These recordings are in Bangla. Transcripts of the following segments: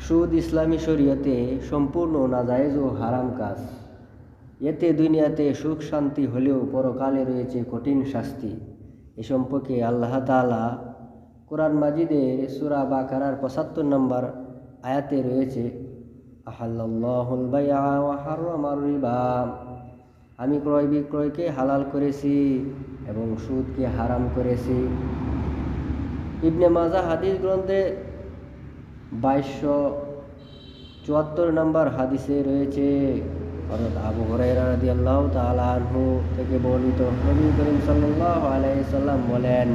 সুদ ইসলামী শরীয়তে সম্পূর্ণ নাজায়েজ ও হারাম কাজ। এতে দুনিয়াতে সুখ শান্তি হলেও পরকালে রয়েছে কঠিন শাস্তি। এ সম্পর্কে আল্লাহ তাআলা কোরআন মাজিদের সূরা বাকারার ৭৫ নম্বর আয়াতে রয়েছে, আহাল্লাল্লাহুল বাইআ ওয়া হারামার রিবা। আমি ক্রয় বিক্রয়কে হালাল করেছি এবং সুদকে হারাম করেছি। ইবনে মাজাহ হাদিস গ্রন্থে 2274 নম্বর হাদিসে রয়েছে, হযরত আবু হুরায়রা রাদিয়াল্লাহু তাআলা আনহু থেকে বর্ণিত, নবী করিম সাল্লাল্লাহু আলাইহি সাল্লাম বলেন,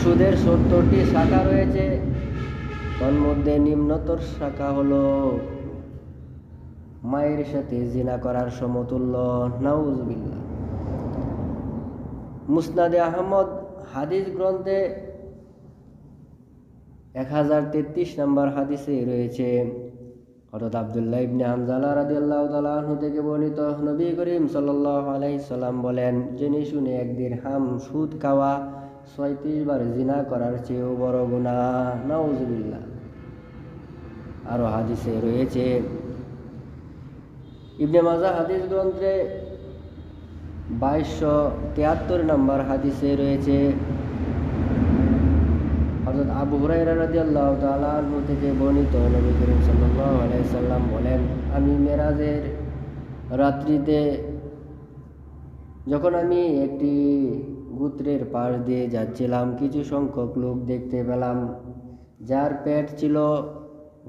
সুদের ৭০টি শাখা রয়েছে, তন্মধ্যে নিম্নতর শাখা হলো মায়ের সাথে জিনা করার সমতুল্য। নাউজুবিল্লাহ। মুসনাদে আহমদ হাদিস গ্রন্থে 1033 নম্বর হাদিসে রয়েছে, হযরত আব্দুল্লাহ ইবনে হানজালা রাদিয়াল্লাহু তাআলা আনহু থেকে বর্ণিত, নবী করিম সাল্লাল্লাহু আলাইহি সাল্লাম বলেন, জেনে শুনে এক দিরহাম সুদ খাওয়া 36 বার জিনা করার চেয়েও বড় গুনাহ। নাউজুবিল্লাহ। আরো হাদিসে রয়েছে, ইবনে মাজাহ হাদিস গ্রন্থে 2273 নম্বর হাদিসে রয়েছে, হযরত আবু হুরায়রা রাদিয়াল্লাহু তাআলা আনহু থেকে বর্ণিত, নবী করিম সাল্লাল্লাহু আলাইহি সাল্লাম বলেন, আমি মেরাজের রাত্রিতে যখন আমি একটি গোত্রের পাশ দিয়ে যাচ্ছিলাম, কিছু সংখ্যক লোক দেখতে পেলাম যার পেট ছিল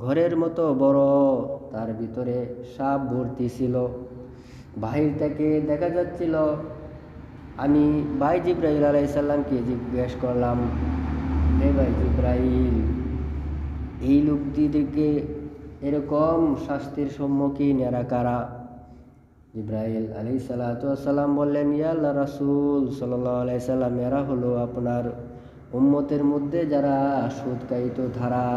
ঘরের মতো বড়, তার ভিতরে সাপ ভর্তি ছিল, বাহির থেকে দেখা যাচ্ছিল। আমি ভাই জিবরাইল আলাইহিস সালামকে জিজ্ঞেস করলাম, হে ভাই জিবরাইল, এই লোকটিদেরকে এরকম শাস্তির সম্মুখীন এরা কারা? জিবরাইল আলাইহিস সালাতু ওয়াস সালাম বললেন, ইয়া আল্লাহর রাসূল সাল্লাল্লাহু আলাইহি সাল্লাম, এরা হলো আপনার উম্মতের মধ্যে যারা সুদ খাইত ধারা।